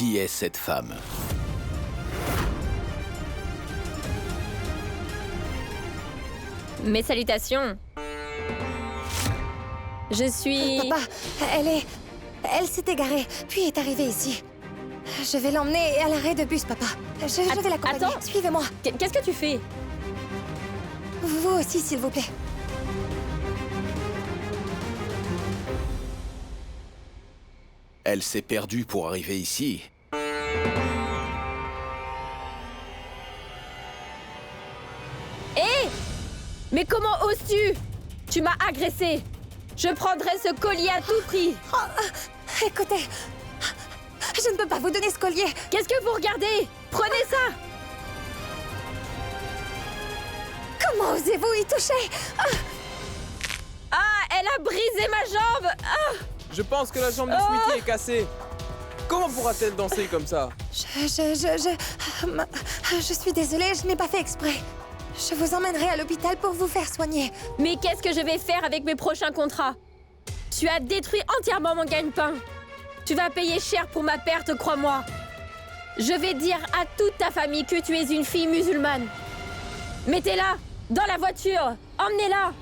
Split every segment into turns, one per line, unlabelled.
Qui est cette femme?
Mes salutations. Je suis...
Papa, elle s'est égarée, puis est arrivée ici. Je vais l'emmener à l'arrêt de bus, papa. Je vais l'accompagner.
Attends.
Suivez-moi.
Qu'est-ce que tu fais?
Vous aussi, s'il vous plaît.
Elle s'est perdue pour arriver ici.
Hé! Mais comment oses-tu? Tu m'as agressé. Je prendrai ce collier à tout prix.
Écoutez, je ne peux pas vous donner ce collier.
Qu'est-ce que vous regardez? Prenez ça.
Comment osez-vous y toucher?
Ah, elle a brisé ma jambe. Ah!
Je pense que la jambe de Sweetie est cassée. Comment pourra-t-elle danser comme ça?
Je suis désolée, je n'ai pas fait exprès. Je vous emmènerai à l'hôpital pour vous faire soigner.
Mais qu'est-ce que je vais faire avec mes prochains contrats? Tu as détruit entièrement mon gagne-pain. Tu vas payer cher pour ma perte, crois-moi. Je vais dire à toute ta famille que tu es une fille musulmane. Mettez-la dans la voiture. Emmenez-la.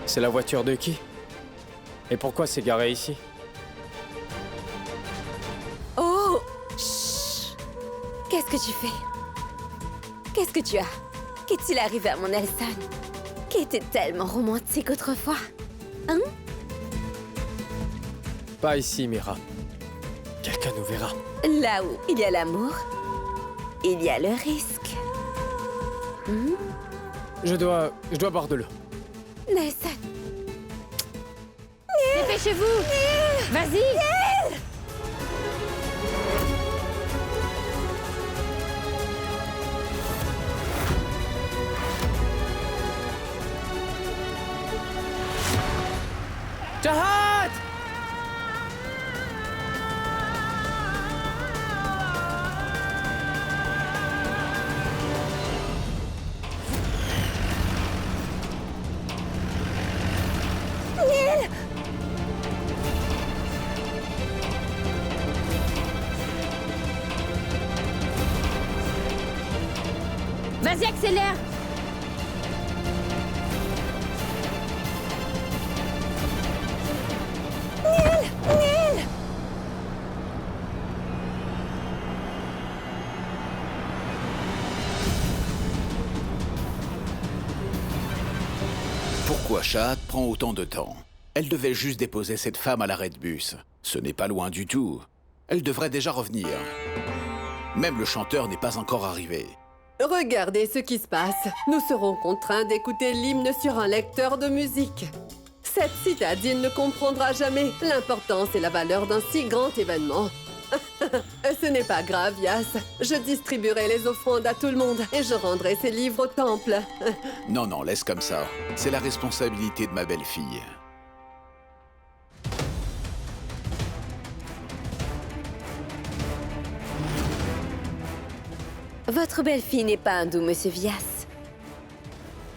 C'est la voiture de qui? Et pourquoi c'est garé ici?
Oh! Chut! Qu'est-ce que tu fais? Qu'est-ce que tu as? Qu'est-il arrivé à mon Elsan? Qui était tellement romantique autrefois? Hein?
Pas ici, Mira. Quelqu'un nous verra.
Là où il y a l'amour, il y a le risque.
Je dois boire de l'eau.
Nelson!
Dépêchez-vous. Vas-y.
Jahad!
Vas-y, accélère.
Pourquoi Shahad prend autant de temps? Elle devait juste déposer cette femme à l'arrêt de bus. Ce n'est pas loin du tout. Elle devrait déjà revenir. Même le chanteur n'est pas encore arrivé.
Regardez ce qui se passe. Nous serons contraints d'écouter l'hymne sur un lecteur de musique. Cette citadine ne comprendra jamais l'importance et la valeur d'un si grand événement. Ce n'est pas grave, Yas. Je distribuerai les offrandes à tout le monde et je rendrai ces livres au temple.
Non, non, laisse comme ça. C'est la responsabilité de ma belle-fille.
Votre belle-fille n'est pas hindoue, Monsieur Vyas.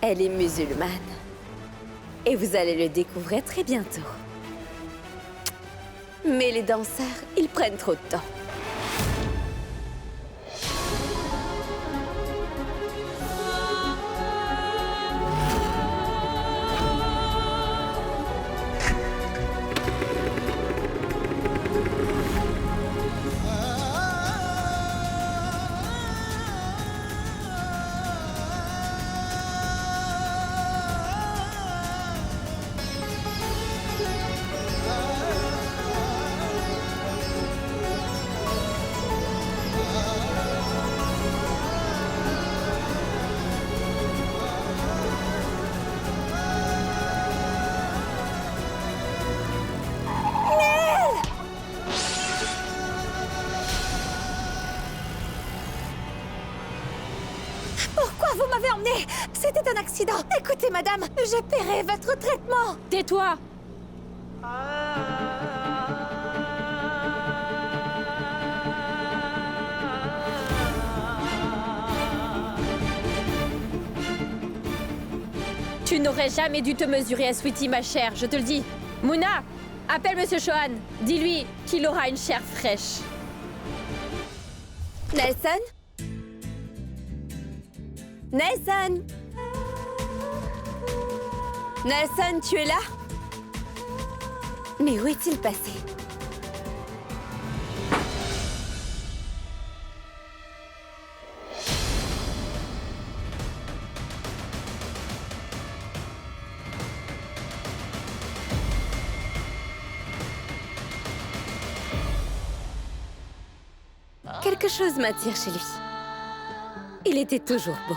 Elle est musulmane. Et vous allez le découvrir très bientôt. Mais les danseurs, ils prennent trop de temps.
Pourquoi vous m'avez emmené? C'était un accident. Écoutez, madame, je paierai votre traitement.
Tais-toi! Tu n'aurais jamais dû te mesurer à Sweetie, ma chère, je te le dis. Mouna, appelle Monsieur Shohan. Dis-lui qu'il aura une chair fraîche.
Nelson? Nelson? Nelson, tu es là? Mais où est-il passé? Quelque chose m'attire chez lui. Il était toujours beau.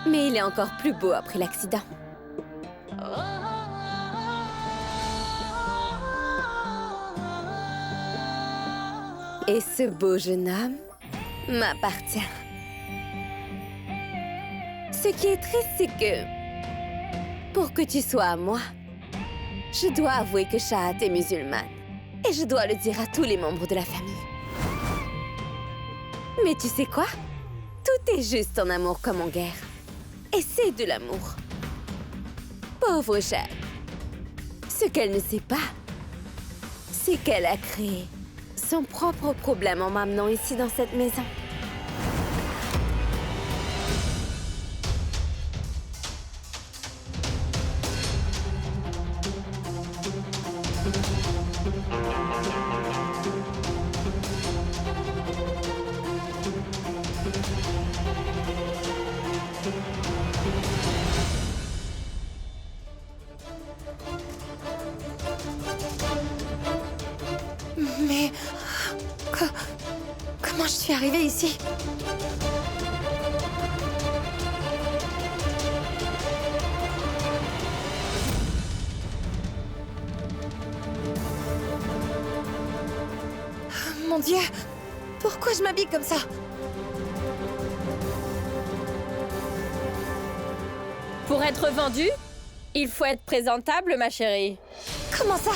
Mais il est encore plus beau après l'accident. Et ce beau jeune homme m'appartient. Ce qui est triste, c'est que pour que tu sois à moi, je dois avouer que Shahat est musulmane. Et je dois le dire à tous les membres de la famille. Mais tu sais quoi? Tout est juste en amour comme en guerre. Et c'est de l'amour. Pauvre Shahat. Ce qu'elle ne sait pas, c'est qu'elle a créé son propre problème en m'amenant ici dans cette maison.
Mais... Comment je suis arrivée ici? Mon Dieu! Pourquoi je m'habille comme ça?
Pour être vendu, il faut être présentable, ma chérie.
Comment ça?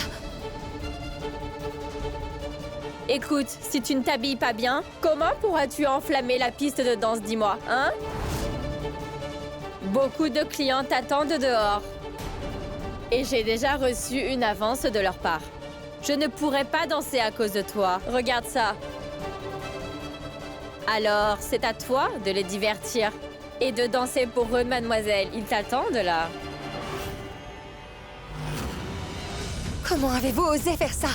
Écoute, si tu ne t'habilles pas bien, comment pourras-tu enflammer la piste de danse, dis-moi, hein? Beaucoup de clients t'attendent dehors. Et j'ai déjà reçu une avance de leur part. Je ne pourrais pas danser à cause de toi. Regarde ça. Alors, c'est à toi de les divertir. Et de danser pour eux, mademoiselle. Ils t'attendent, là.
Comment avez-vous osé faire ça?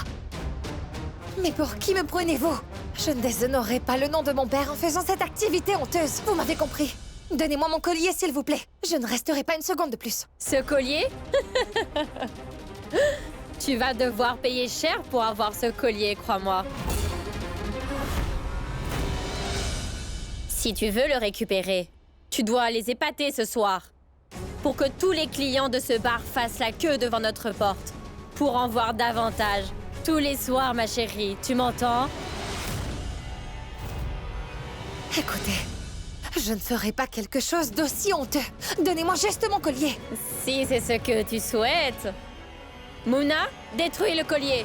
Mais pour qui me prenez-vous? Je ne déshonorerai pas le nom de mon père en faisant cette activité honteuse. Vous m'avez compris. Donnez-moi mon collier, s'il vous plaît. Je ne resterai pas une seconde de plus.
Ce collier? Tu vas devoir payer cher pour avoir ce collier, crois-moi. Si tu veux le récupérer, tu dois les épater ce soir. Pour que tous les clients de ce bar fassent la queue devant notre porte. Pour en voir davantage. Tous les soirs, ma chérie, tu m'entends?
Écoutez, je ne ferai pas quelque chose d'aussi honteux. Donnez-moi juste mon collier.
Si c'est ce que tu souhaites. Mouna, détruis le collier.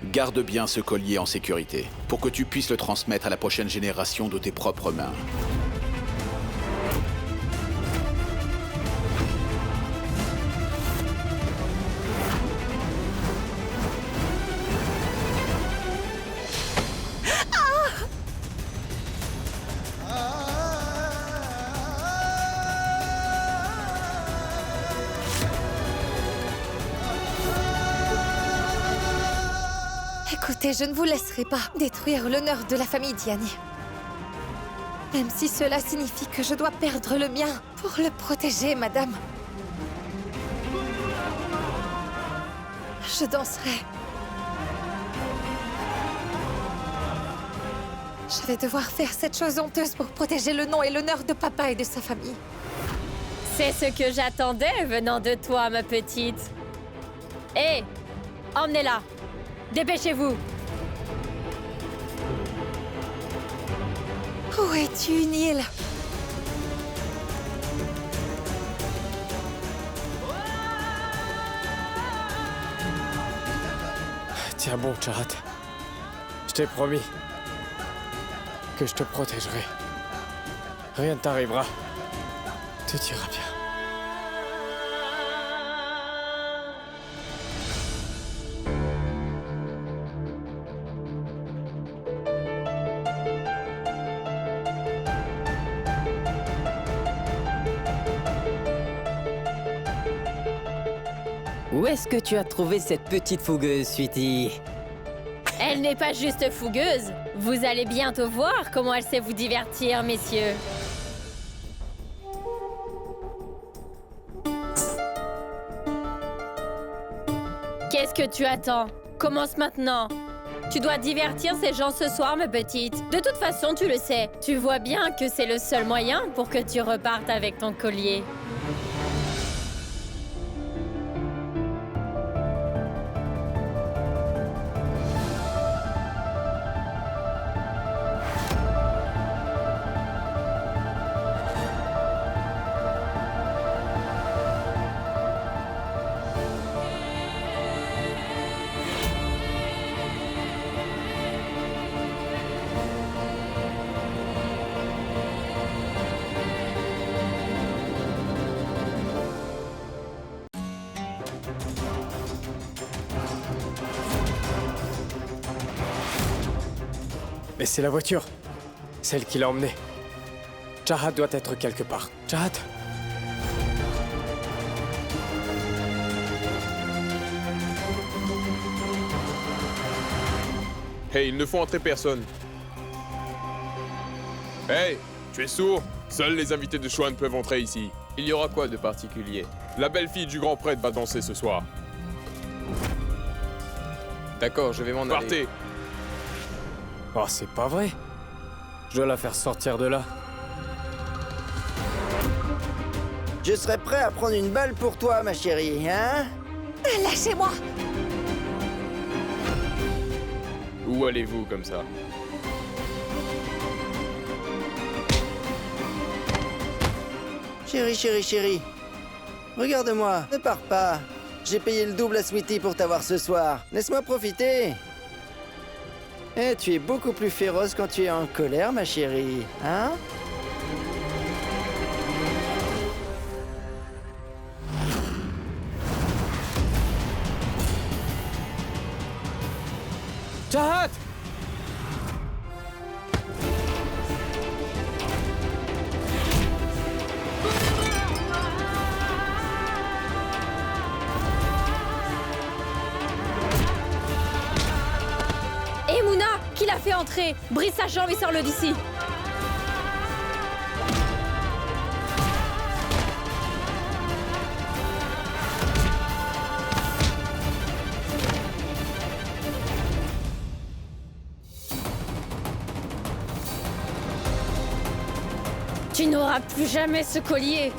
Garde bien ce collier en sécurité, pour que tu puisses le transmettre à la prochaine génération de tes propres mains.
Écoutez, je ne vous laisserai pas détruire l'honneur de la famille Diani. Même si cela signifie que je dois perdre le mien pour le protéger, madame. Je danserai. Je vais devoir faire cette chose honteuse pour protéger le nom et l'honneur de papa et de sa famille.
C'est ce que j'attendais venant de toi, ma petite. Hé, emmenez-la. Dépêchez-vous.
Où es-tu, Neil?
Tiens bon, Chahat. Je t'ai promis que je te protégerai. Rien ne t'arrivera. Tout ira bien.
Où est-ce que tu as trouvé cette petite fougueuse, Sweetie?
Elle n'est pas juste fougueuse. Vous allez bientôt voir comment elle sait vous divertir, messieurs. Qu'est-ce que tu attends? Commence maintenant. Tu dois divertir ces gens ce soir, ma petite. De toute façon, tu le sais. Tu vois bien que c'est le seul moyen pour que tu repartes avec ton collier.
Mais c'est la voiture. Celle qui l'a emmené. Chahat doit être quelque part. Chahat.
Hey, il ne faut entrer personne. Hey, tu es sourd? Seuls les invités de Xuan peuvent entrer ici. Il y aura quoi de particulier? La belle-fille du grand prêtre va danser ce soir.
D'accord, je vais m'en aller.
Partez!
Oh, c'est pas vrai. Je dois la faire sortir de là.
Je serais prêt à prendre une balle pour toi, ma chérie, hein?
Lâchez-moi!
Où allez-vous comme ça?
Chérie, chérie, chérie. Regarde-moi, ne pars pas. J'ai payé le double à Sweetie pour t'avoir ce soir. Laisse-moi profiter. Eh, tu es beaucoup plus féroce quand tu es en colère, ma chérie, hein?
Chahat!
Et Mouna, qui l'a fait entrer? Brise sa jambe et sors-le d'ici. Tu n'auras plus jamais ce collier.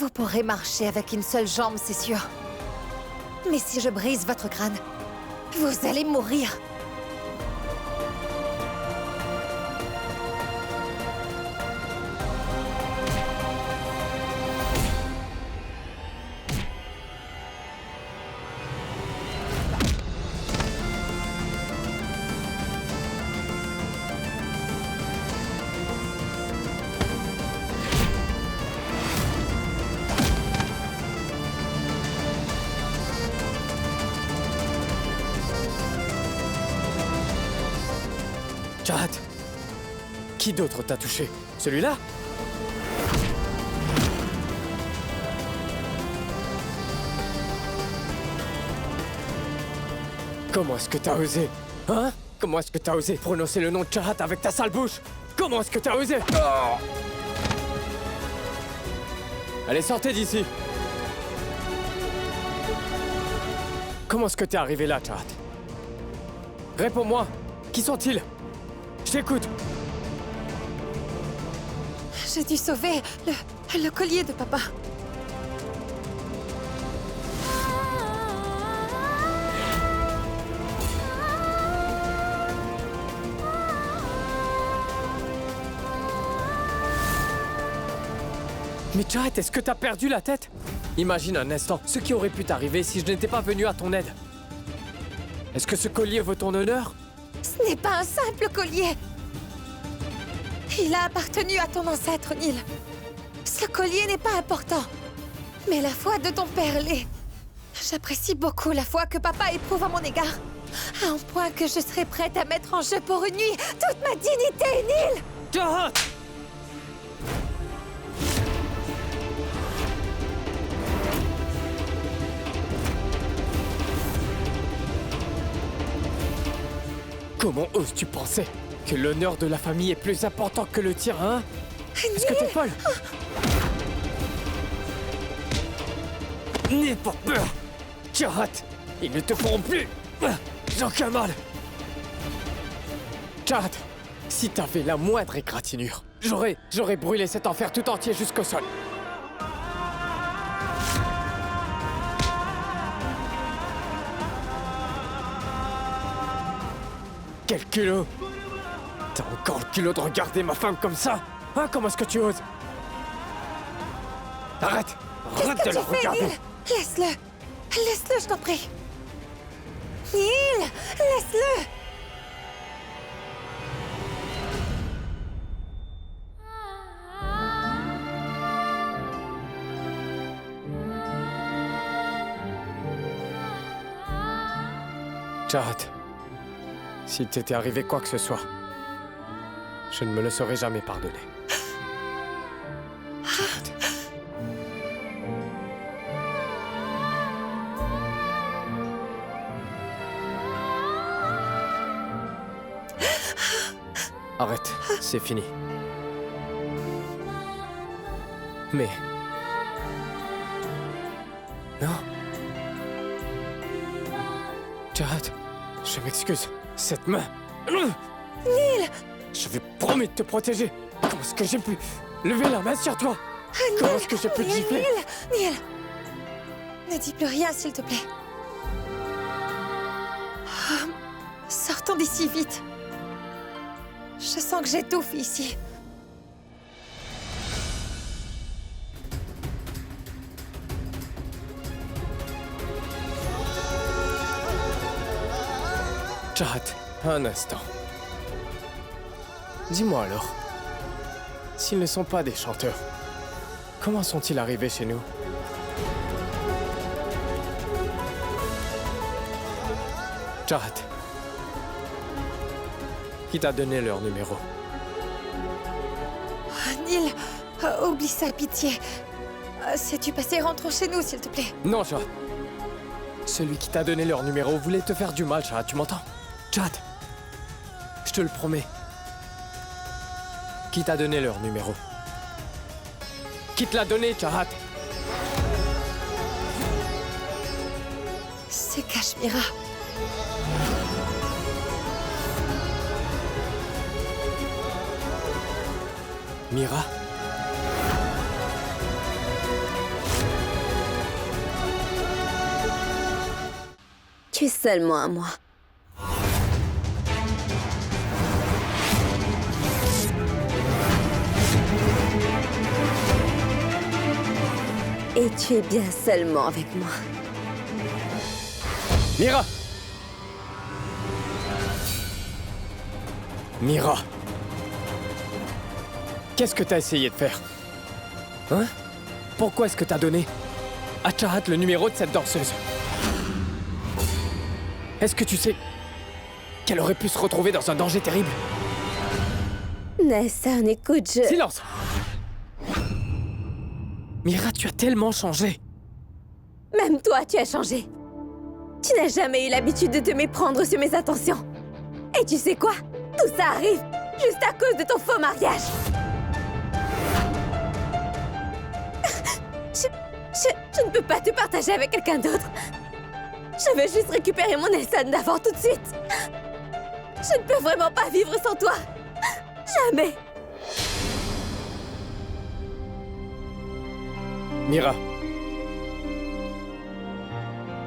Vous pourrez marcher avec une seule jambe, c'est sûr. Mais si je brise votre crâne, vous allez mourir.
Chahat! Qui d'autre t'a touché? Celui-là? Comment est-ce que t'as osé? Hein? Comment est-ce que t'as osé prononcer le nom de Chahat avec ta sale bouche? Comment est-ce que t'as osé? Oh! Allez, sortez d'ici! Comment est-ce que t'es arrivé là, Chahat? Réponds-moi! Qui sont-ils? Je t'écoute!
J'ai dû sauver le collier de papa.
Mais Jared, est-ce que t'as perdu la tête? Imagine un instant ce qui aurait pu t'arriver si je n'étais pas venu à ton aide. Est-ce que ce collier vaut ton honneur?
Ce n'est pas un simple collier. Il a appartenu à ton ancêtre, Neil. Ce collier n'est pas important. Mais la foi de ton père l'est. J'apprécie beaucoup la foi que papa éprouve à mon égard. À un point que je serais prête à mettre en jeu pour une nuit toute ma dignité, Neil!
Jared! Comment oses-tu penser que l'honneur de la famille est plus important que le tien, hein? Est-ce que t'es folle? N'aie pas peur! Jared, ils ne te feront plus! J'en ai mal! Jared, si t'avais la moindre égratignure, j'aurais brûlé cet enfer tout entier jusqu'au sol. Quel culot! T'as encore le culot de regarder ma femme comme ça? Hein, comment est-ce que tu oses? Arrête! Arrête de la regarder!
Neil? Laisse-le! Laisse-le, je t'en prie! Neil! Laisse-le!
Jared, s'il t'était arrivé quoi que ce soit, je ne me le serais jamais pardonné. Jared. Arrête, c'est fini. Mais... Non. Jared, je m'excuse. Cette main...
Neil!
Je vais promis de te protéger. Comment est-ce que j'ai pu lever la main sur toi? Comment est-ce que j'ai pu te gifler?
Neil! Ne dis plus rien, s'il te plaît. Sortons d'ici, vite. Je sens que j'étouffe ici.
Jared, un instant. Dis-moi alors, s'ils ne sont pas des chanteurs, comment sont-ils arrivés chez nous? Jared, qui t'a donné leur numéro?
Neil, oublie ça, pitié. Sais-tu passer, rentrons chez nous, s'il te plaît.
Non, Jared. Celui qui t'a donné leur numéro voulait te faire du mal, Jared, tu m'entends? Jared, je te le promets. Qui t'a donné leur numéro? Qui te l'a donné, Jared?
C'est Kashmira.
Mira?
Tu es seulement à moi. Et tu es bien seulement avec moi.
Mira! Mira! Qu'est-ce que t'as essayé de faire? Hein? Pourquoi est-ce que t'as donné à Jared le numéro de cette danseuse? Est-ce que tu sais qu'elle aurait pu se retrouver dans un danger terrible?
Nelson, écoute, je...
Silence! Mira, tu as tellement changé.
Même toi, tu as changé. Tu n'as jamais eu l'habitude de te méprendre sur mes intentions. Et tu sais quoi? Tout ça arrive juste à cause de ton faux mariage. Je ne peux pas te partager avec quelqu'un d'autre. Je veux juste récupérer mon Nelson d'avant tout de suite. Je ne peux vraiment pas vivre sans toi. Jamais.
Mira.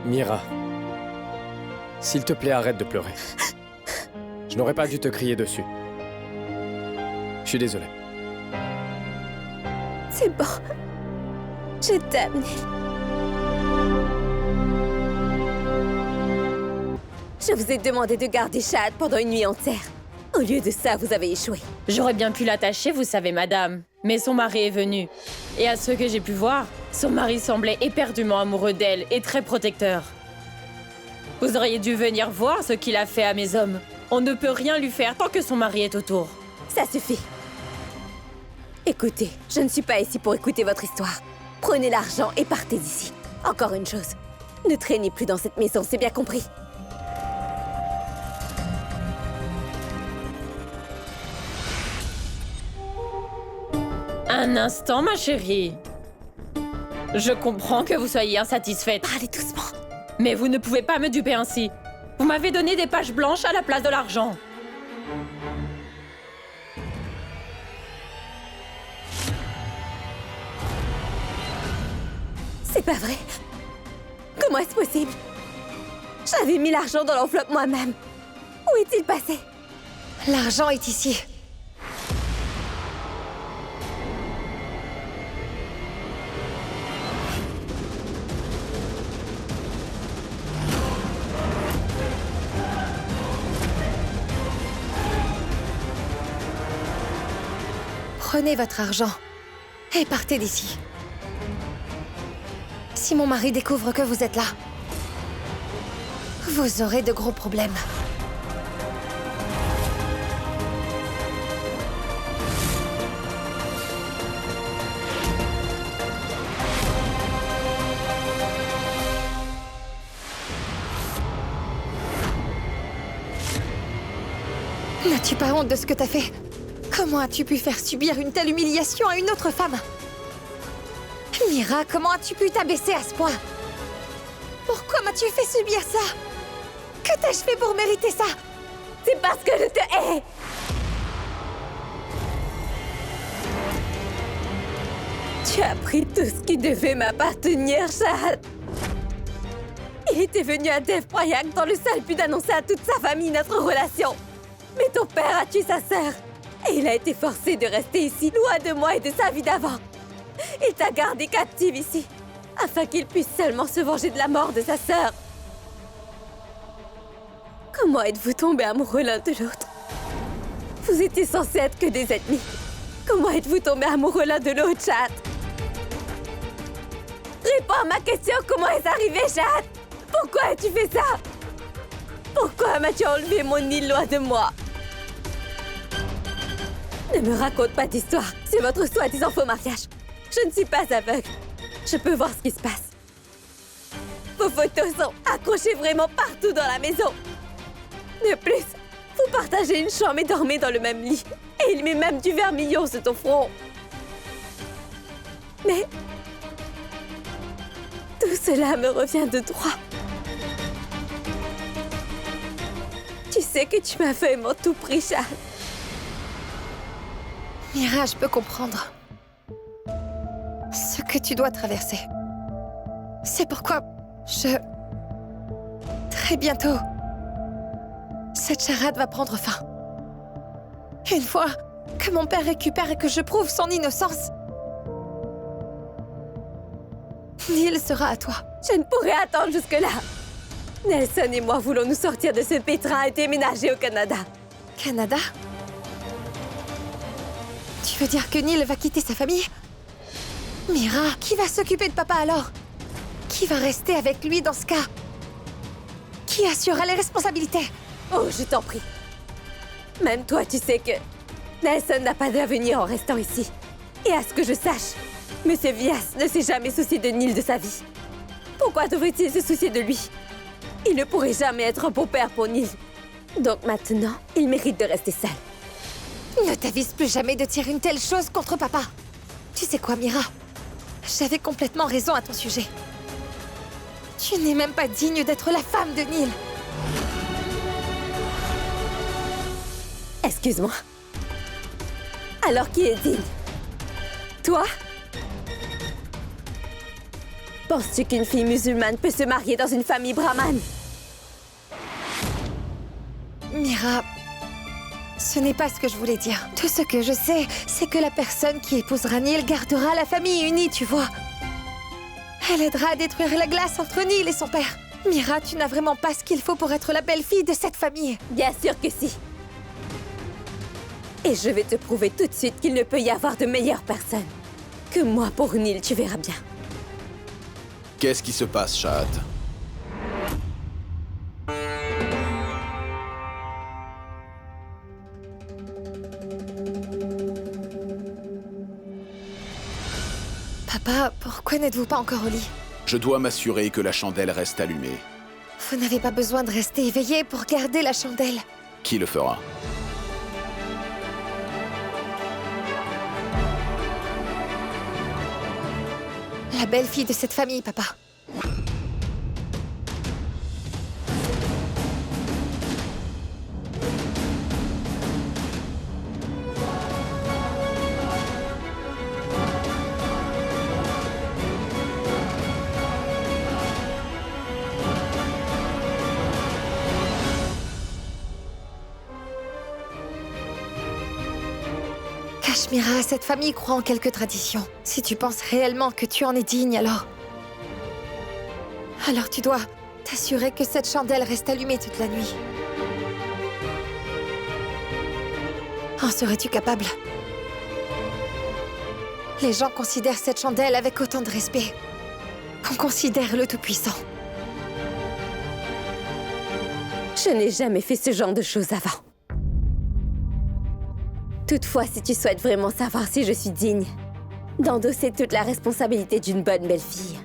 Mira. S'il te plaît, arrête de pleurer. Je n'aurais pas dû te crier dessus. Je suis désolé.
C'est bon. Je t'aime, Neil. Je vous ai demandé de garder Chad pendant une nuit entière. Au lieu de ça, vous avez échoué.
J'aurais bien pu l'attacher, vous savez, madame. Mais son mari est venu. Et à ce que j'ai pu voir, son mari semblait éperdument amoureux d'elle et très protecteur. Vous auriez dû venir voir ce qu'il a fait à mes hommes. On ne peut rien lui faire tant que son mari est autour.
Ça suffit. Écoutez, je ne suis pas ici pour écouter votre histoire. Prenez l'argent et partez d'ici. Encore une chose, ne traînez plus dans cette maison, c'est bien compris.
Un instant, ma chérie. Je comprends que vous soyez insatisfaite.
Parlez doucement.
Mais vous ne pouvez pas me duper ainsi. Vous m'avez donné des pages blanches à la place de l'argent.
C'est pas vrai. Comment est-ce possible? J'avais mis l'argent dans l'enveloppe moi-même. Où est-il passé?
L'argent est ici. Prenez votre argent et partez d'ici. Si mon mari découvre que vous êtes là, vous aurez de gros problèmes. N'as-tu pas honte de ce que t'as fait? Comment as-tu pu faire subir une telle humiliation à une autre femme? Mira, comment as-tu pu t'abaisser à ce point? Pourquoi m'as-tu fait subir ça? Que t'ai-je fait pour mériter ça?
C'est parce que je te hais! Tu as pris tout ce qui devait m'appartenir, Chad. Il était venu à Dev Prayak dans le seul but d'annoncer à toute sa famille notre relation. Mais ton père a tué sa sœur. Et il a été forcé de rester ici, loin de moi et de sa vie d'avant. Il t'a gardée captive ici, afin qu'il puisse seulement se venger de la mort de sa sœur. Comment êtes-vous tombés amoureux l'un de l'autre? Vous étiez censés être que des ennemis. Comment êtes-vous tombés amoureux l'un de l'autre, Chad? Réponds à ma question, comment est-ce arrivé, Chad? Pourquoi as-tu fait ça? Pourquoi m'as-tu enlevé mon île loin de moi? Ne me raconte pas d'histoire. C'est votre soi-disant faux mariage. Je ne suis pas aveugle. Je peux voir ce qui se passe. Vos photos sont accrochées vraiment partout dans la maison. De plus, vous partagez une chambre et dormez dans le même lit. Et il met même du vermillon sur ton front. Mais... tout cela me revient de droit. Tu sais que tu m'as fait mon tout prix, Chad.
Mira, je peux comprendre ce que tu dois traverser. C'est pourquoi très bientôt, cette charade va prendre fin. Une fois que mon père récupère et que je prouve son innocence, Neil sera à toi.
Je ne pourrai attendre jusque-là. Nelson et moi voulons nous sortir de ce pétrin et déménager au Canada.
Canada? Tu veux dire que Neil va quitter sa famille? Mira, qui va s'occuper de papa alors? Qui va rester avec lui dans ce cas? Qui assurera les responsabilités?
Oh, je t'en prie. Même toi, tu sais que Nelson n'a pas d'avenir en restant ici. Et à ce que je sache, Monsieur Vias ne s'est jamais soucié de Neil de sa vie. Pourquoi devrait-il se soucier de lui? Il ne pourrait jamais être un bon père pour Neil. Donc maintenant, il mérite de rester seul.
Ne t'avise plus jamais de dire une telle chose contre papa. Tu sais quoi, Mira? J'avais complètement raison à ton sujet. Tu n'es même pas digne d'être la femme de Neil.
Excuse-moi. Alors qui est digne? Toi? Penses-tu qu'une fille musulmane peut se marier dans une famille brahmane?
Mira, ce n'est pas ce que je voulais dire. Tout ce que je sais, c'est que la personne qui épousera Neil gardera la famille unie, tu vois. Elle aidera à détruire la glace entre Neil et son père. Mira, tu n'as vraiment pas ce qu'il faut pour être la belle-fille de cette famille.
Bien sûr que si. Et je vais te prouver tout de suite qu'il ne peut y avoir de meilleure personne que moi pour Neil, tu verras bien.
Qu'est-ce qui se passe, Shahad?
Papa, pourquoi n'êtes-vous pas encore au lit?
Je dois m'assurer que la chandelle reste allumée.
Vous n'avez pas besoin de rester éveillé pour garder la chandelle.
Qui le fera?
La belle-fille de cette famille, papa. Kashmira, cette famille croit en quelques traditions. Si tu penses réellement que tu en es digne, alors tu dois t'assurer que cette chandelle reste allumée toute la nuit. En serais-tu capable? Les gens considèrent cette chandelle avec autant de respect qu'on considère le Tout-Puissant.
Je n'ai jamais fait ce genre de choses avant. Toutefois, si tu souhaites vraiment savoir si je suis digne d'endosser toute la responsabilité d'une bonne belle-fille,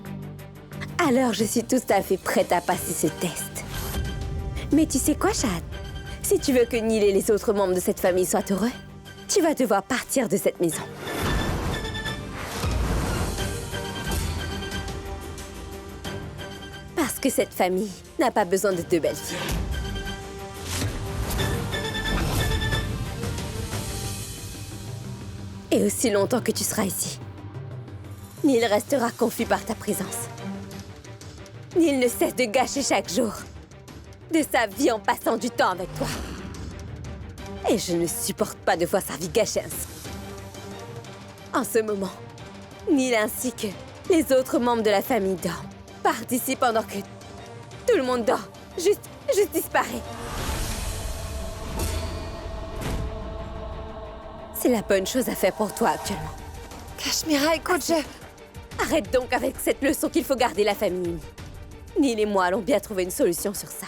alors je suis tout à fait prête à passer ce test. Mais tu sais quoi, Shahad? Si tu veux que Neil et les autres membres de cette famille soient heureux, tu vas devoir partir de cette maison. Parce que cette famille n'a pas besoin de deux belles-filles. Et aussi longtemps que tu seras ici, Neil restera confus par ta présence. Neil ne cesse de gâcher chaque jour de sa vie en passant du temps avec toi. Et je ne supporte pas de voir sa vie gâchée ainsi. En ce moment, Neil ainsi que les autres membres de la famille dorment. Partent ici pendant que tout le monde dort. Juste disparaît. C'est la bonne chose à faire pour toi actuellement.
Kashmira, écoute,
Arrête donc avec cette leçon qu'il faut garder la famille unie. Neil et moi allons bien trouver une solution sur ça.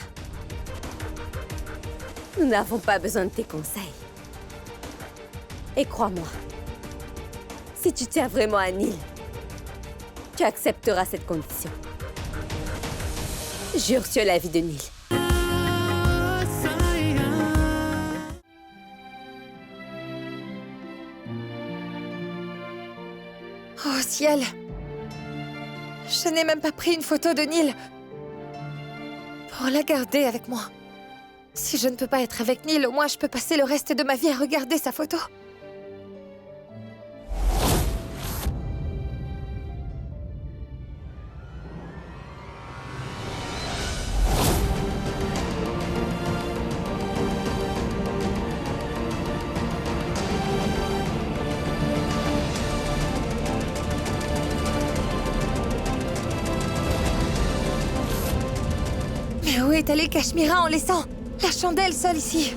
Nous n'avons pas besoin de tes conseils. Et crois-moi, si tu tiens vraiment à Neil, tu accepteras cette condition. Jure sur la vie de Neil.
Oh ciel! Je n'ai même pas pris une photo de Neil pour la garder avec moi. Si je ne peux pas être avec Neil, au moins je peux passer le reste de ma vie à regarder sa photo. Mais où est allée Kashmira en laissant la chandelle seule ici?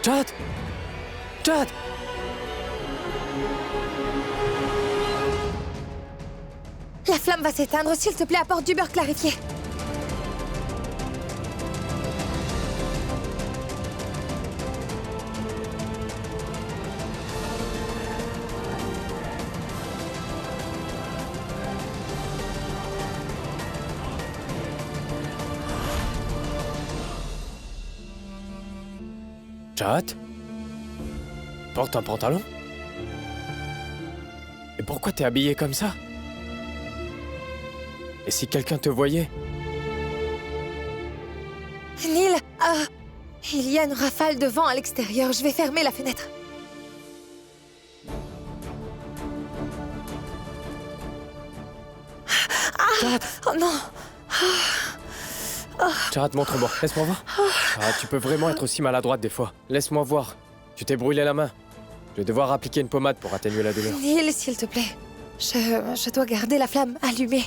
Shahad! Shahad!
La flamme va s'éteindre, s'il te plaît, apporte du beurre clarifié.
Chahat? Porte un pantalon? Et pourquoi t'es habillée comme ça? Et si quelqu'un te voyait?
Neil, il y a une rafale de vent à l'extérieur. Je vais fermer la fenêtre. Oh non!
Chahat, montre-moi. Laisse-moi voir. Ah, tu peux vraiment être aussi maladroite des fois. Laisse-moi voir. Tu t'es brûlé la main. Je vais devoir appliquer une pommade pour atténuer la douleur.
Neil, s'il te plaît. Je dois garder la flamme allumée.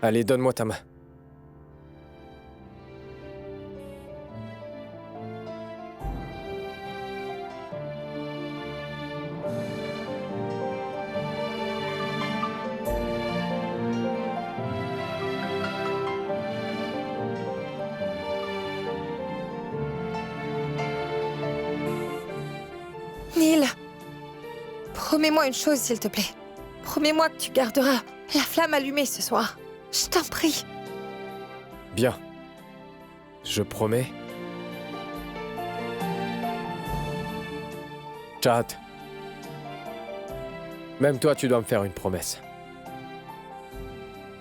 Allez, donne-moi ta main.
Neil, promets-moi une chose, s'il te plaît. Promets-moi que tu garderas la flamme allumée ce soir. Je t'en prie.
Bien. Je promets. Chahat. Même toi, tu dois me faire une promesse.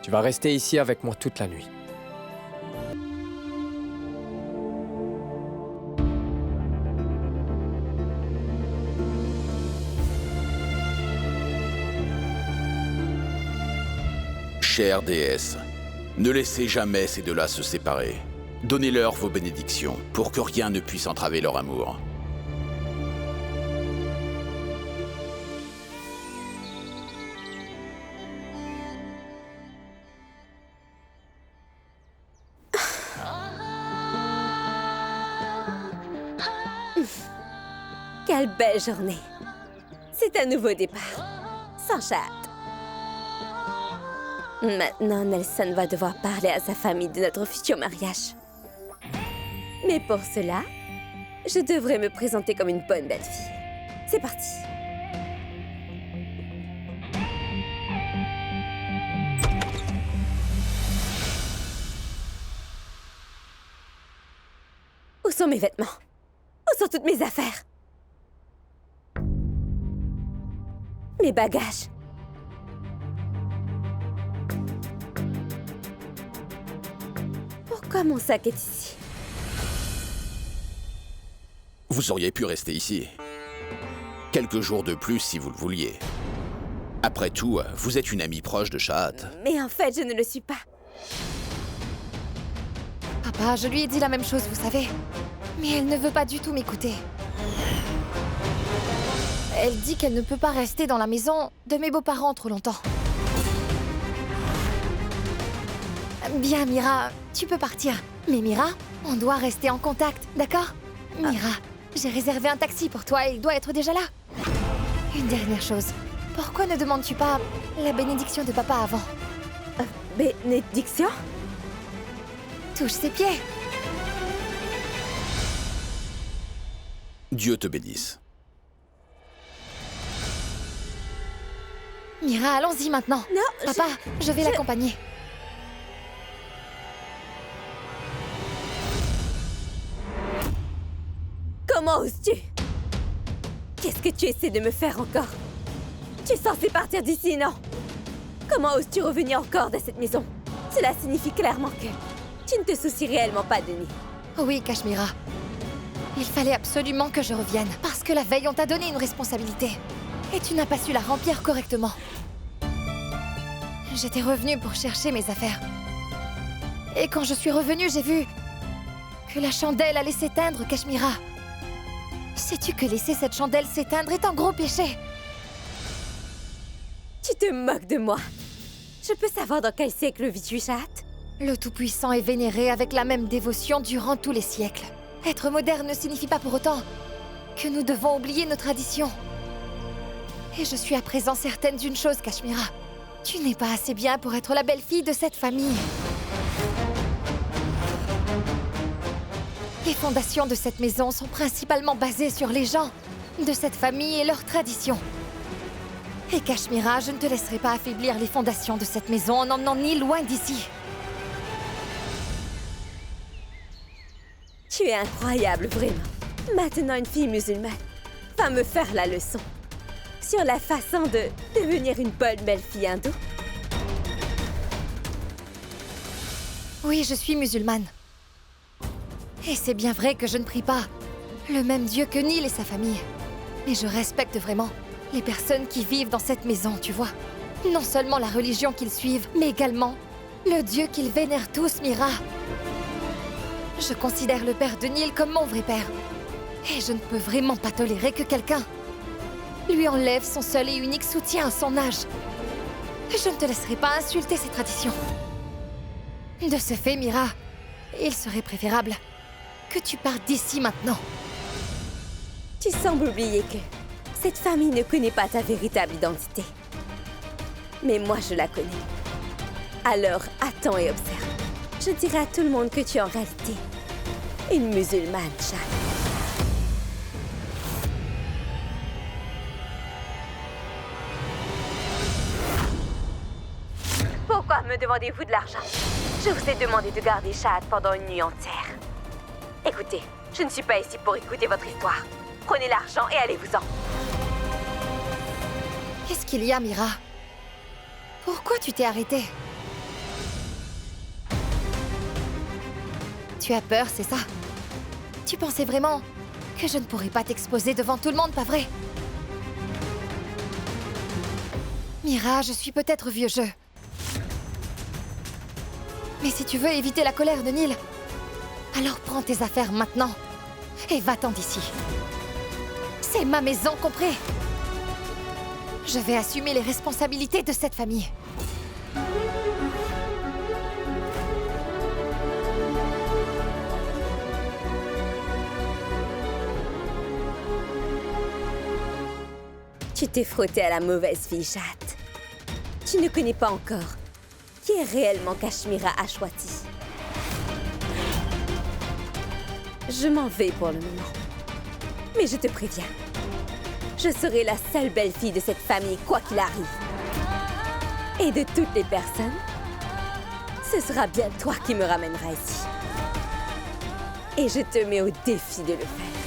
Tu vas rester ici avec moi toute la nuit.
Chère déesse, ne laissez jamais ces deux-là se séparer. Donnez-leur vos bénédictions pour que rien ne puisse entraver leur amour.
Quelle belle journée. C'est un nouveau départ. Sans Chahat. Maintenant, Nelson va devoir parler à sa famille de notre futur mariage. Mais pour cela, je devrais me présenter comme une bonne belle fille. C'est parti. Où sont mes vêtements? Où sont toutes mes affaires? Mes bagages? Pourquoi mon sac est ici?
Vous auriez pu rester ici. Quelques jours de plus si vous le vouliez. Après tout, vous êtes une amie proche de Chahat.
Mais en fait, je ne le suis pas.
Papa, je lui ai dit la même chose, vous savez. Mais elle ne veut pas du tout m'écouter. Elle dit qu'elle ne peut pas rester dans la maison de mes beaux-parents trop longtemps. Bien, Mira, tu peux partir. Mais Mira, on doit rester en contact, d'accord? Mira, j'ai réservé un taxi pour toi et il doit être déjà là. Une dernière chose. Pourquoi ne demandes-tu pas la bénédiction de papa avant?
Bénédiction?
Touche ses pieds.
Dieu te bénisse.
Mira, allons-y maintenant.
Non,
Papa, je vais l'accompagner.
Comment oses-tu? Qu'est-ce que tu essaies de me faire encore? Tu es censé partir d'ici, non? Comment oses-tu revenir encore dans cette maison? Cela signifie clairement que tu ne te soucies réellement pas de Nid.
Oui, Kashmira. Il fallait absolument que je revienne, parce que la veille, on t'a donné une responsabilité. Et tu n'as pas su la remplir correctement. J'étais revenue pour chercher mes affaires. Et quand je suis revenue, j'ai vu que la chandelle allait s'éteindre, Kashmira. Sais-tu que laisser cette chandelle s'éteindre est un gros péché?
Tu te moques de moi. Je peux savoir dans quel siècle vis-tu, Chahat?
Le Tout-Puissant est vénéré avec la même dévotion durant tous les siècles. Être moderne ne signifie pas pour autant que nous devons oublier nos traditions. Et je suis à présent certaine d'une chose, Kashmira. Tu n'es pas assez bien pour être la belle-fille de cette famille. Les fondations de cette maison sont principalement basées sur les gens de cette famille et leurs traditions. Et Kashmira, je ne te laisserai pas affaiblir les fondations de cette maison en emmenant Neil loin d'ici.
Tu es incroyable, vraiment. Maintenant, une fille musulmane va me faire la leçon sur la façon de devenir une bonne belle-fille hindoue.
Oui, je suis musulmane. Et c'est bien vrai que je ne prie pas le même Dieu que Neil et sa famille. Mais je respecte vraiment les personnes qui vivent dans cette maison, tu vois. Non seulement la religion qu'ils suivent, mais également le Dieu qu'ils vénèrent tous, Mira. Je considère le père de Neil comme mon vrai père. Et je ne peux vraiment pas tolérer que quelqu'un lui enlève son seul et unique soutien à son âge. Je ne te laisserai pas insulter ces traditions. De ce fait, Mira, il serait préférable que tu partes d'ici maintenant.
Tu sembles oublier que cette famille ne connaît pas ta véritable identité. Mais moi, je la connais. Alors, attends et observe. Je dirai à tout le monde que tu es en réalité une musulmane, Chad. Pourquoi me demandez-vous de l'argent? Je vous ai demandé de garder Chad pendant une nuit entière. Écoutez, je ne suis pas ici pour écouter votre histoire. Prenez l'argent et allez-vous-en.
Qu'est-ce qu'il y a, Mira? Pourquoi tu t'es arrêtée? Tu as peur, c'est ça? Tu pensais vraiment que je ne pourrais pas t'exposer devant tout le monde, pas vrai? Mira, je suis peut-être vieux jeu. Mais si tu veux éviter la colère de Neil, alors prends tes affaires maintenant et va-t'en d'ici. C'est ma maison, compris? Je vais assumer les responsabilités de cette famille.
Tu t'es frotté à la mauvaise fille, Chad. Tu ne connais pas encore qui est réellement Kashmira Ashwati. Je m'en vais pour le moment. Mais je te préviens, je serai la seule belle-fille de cette famille, quoi qu'il arrive. Et de toutes les personnes, ce sera bien toi qui me ramèneras ici. Et je te mets au défi de le faire.